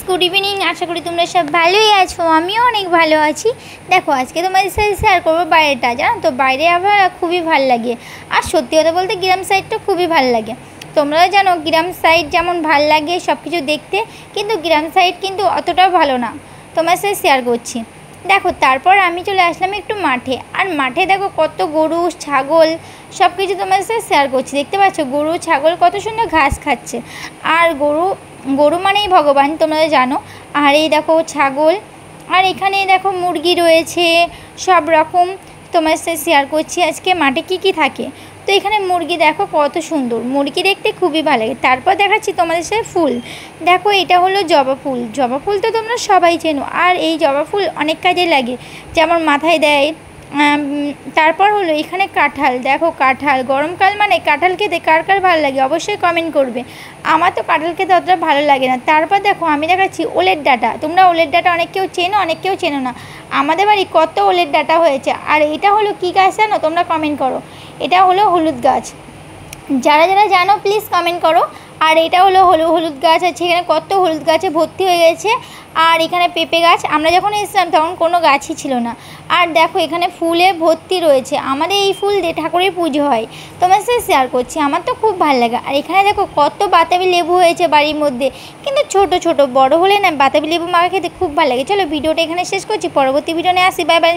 Good evening. আশা করি তোমরা সব ভালোই আছো, আমিও অনেক ভালো আছি। দেখো আজকে তোমাদের সাথে শেয়ার করবো বাইরেটা, জানো তো বাইরে আবহাওয়া খুবই ভালো লাগে। আর সত্যি কথা বলতে গ্রাম সাইডটা খুবই ভালো লাগে। তোমরাও জানো গ্রাম সাইড যেমন ভালো লাগে সব কিছু দেখতে, কিন্তু গ্রাম সাইড কিন্তু অতটাও ভালো না। তোমার সাথে শেয়ার করছি। দেখো তারপর আমি চলে আসলাম একটু মাঠে, আর মাঠে দেখো কত গরু ছাগল সব কিছু তোমার সাথে শেয়ার করছি। দেখতে পাচ্ছ গরু ছাগল কত সুন্দর ঘাস খাচ্ছে। আর গরু মানেই ভগবান, তোমরা জানো। আর এই দেখো ছাগল, আর এখানে দেখো মুরগি রয়েছে সব রকম। তোমার সাথে শেয়ার করছি আজকে মাঠে কি থাকে। তো এখানে মুরগি দেখো কত সুন্দর, মুরগি দেখতে খুবই ভালো লাগে। তারপর দেখাচ্ছি তোমাদের সাথে ফুল। দেখো এটা হলো জবা ফুল। জবা ফুল তো তোমরা সবাই চেনো, আর এই জবা ফুল অনেক কাজে লাগে, যেমন মাথায় দেয়। তারপর হলো এখানে কাঁঠাল। দেখো কাঁঠাল, গরমকাল মানে কাঁঠাল খেতে কার কার ভালো লাগে অবশ্যই কমেন্ট করবে। আমার তো কাঁঠাল খেতে অতটা ভালো লাগে না। তারপর দেখো আমি দেখাচ্ছি ওলের ডাঁটা। তোমরা ওলের ডাঁটা অনেক কেউ চেনো, অনেক কেউ চেনো না। আমাদের বাড়ি কত ওলের ডাঁটা হয়েছে। আর এটা হলো কী গাছ জানো, তোমরা কমেন্ট করো। এটা হলো হলুদ গাছ। যারা যারা জানো প্লিজ কমেন্ট করো। আর এটা হলো হলুদ গাছ আছে, এখানে কত হলুদ গাছে ভর্তি হয়ে গেছে। আর এখানে পেঁপে গাছ, আমরা যখন এসেছিলাম তখন কোনো গাছই ছিল না। আর দেখো এখানে ফুলে ভর্তি রয়েছে। আমাদের এই ফুল দিয়ে ঠাকুরের পুজো হয়। তোমার সাথে শেয়ার করছি, আমার তো খুব ভালো লাগে। আর এখানে দেখো কত বাতাবি লেবু হয়েছে বাড়ির মধ্যে, কিন্তু ছোট ছোট, বড় হলে না বাতাবি লেবু মাখা খেতে খুব ভালো লাগে। চলো ভিডিওটা এখানে শেষ করছি, পরবর্তী ভিডিও নিয়ে আসি। Bye bye.